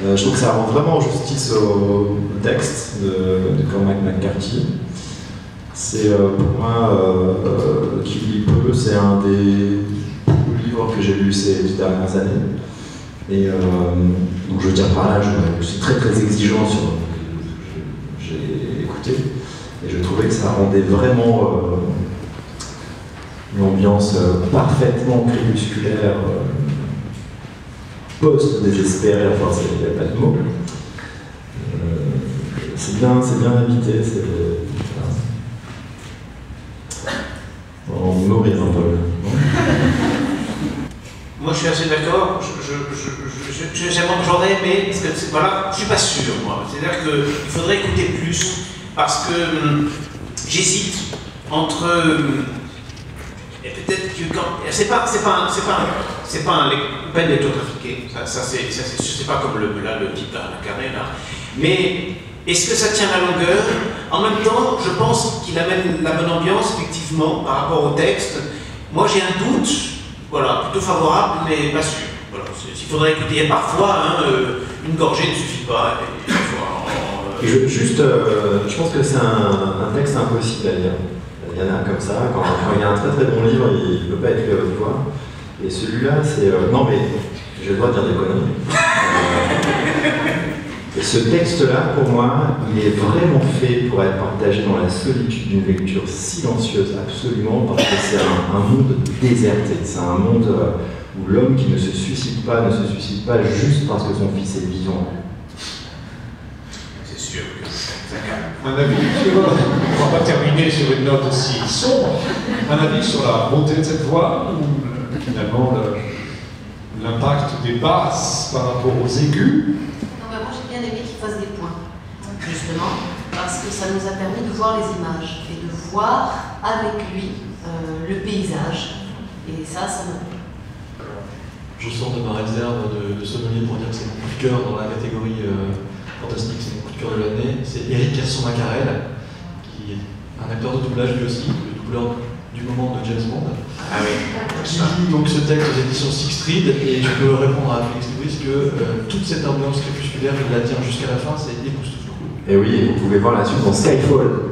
Je trouve que ça rend vraiment justice au texte de Cormac McCarthy. C'est pour moi, qui lit peu, c'est un des livres que j'ai lu ces 10 dernières années. Et donc je veux dire par là, je suis très très exigeant sur ce que j'ai écouté. Et je trouvais que ça rendait vraiment une ambiance parfaitement crépusculaire, post-désespéré, enfin il n'y a pas de mots. C'est bien habité, on mourir un peu. Moi je suis assez d'accord, j'aurais aimé, parce que voilà, je suis pas sûr moi, c'est-à-dire qu'il faudrait écouter plus, parce que j'hésite entre, et peut-être que quand, c'est pas une peine d'être trafiqué, ça c'est pas comme le type à la carré là, mais est-ce que ça tient la longueur? En même temps, je pense qu'il amène la bonne ambiance, effectivement, par rapport au texte. Moi, j'ai un doute, voilà, plutôt favorable, mais pas sûr. Voilà, il faudrait écouter. Et parfois, une gorgée ne suffit pas. Je pense que c'est un texte impossible à lire. Il y en a comme ça, quand il y a un très très bon livre, il ne peut pas être lu à haute voix. Et celui-là, c'est... non mais, j'ai le droit de dire des conneries. Et ce texte-là, pour moi, il est vraiment fait pour être partagé dans la solitude d'une lecture silencieuse, absolument, parce que c'est un monde déserté. C'est un monde où l'homme qui ne se suicide pas juste parce que son fils est vivant. C'est sûr que ça calme. Un avis, on ne va pas terminer sur une note aussi sombre, un avis sur la beauté de cette voix, ou finalement l'impact des basses par rapport aux aigus. Moi j'ai bien aimé qu'il fasse des points, justement, parce que ça nous a permis de voir les images et de voir avec lui le paysage. Et ça m'a plu. Je sors de ma réserve de sommelier pour dire que c'est mon coup de cœur dans la catégorie fantastique, c'est mon coup de cœur de l'année. C'est Eric Kerson-Macarel, qui est un acteur de doublage lui aussi, le doubleur du moment de James Bond. Ah oui. Qui lit donc ce texte aux éditions Sixth Street, et je peux répondre à Félix Louis que toute cette ambiance crépusculaire, il la tient jusqu'à la fin, c'est époustouflant. Et oui, vous pouvez voir la suite dans Skyfall.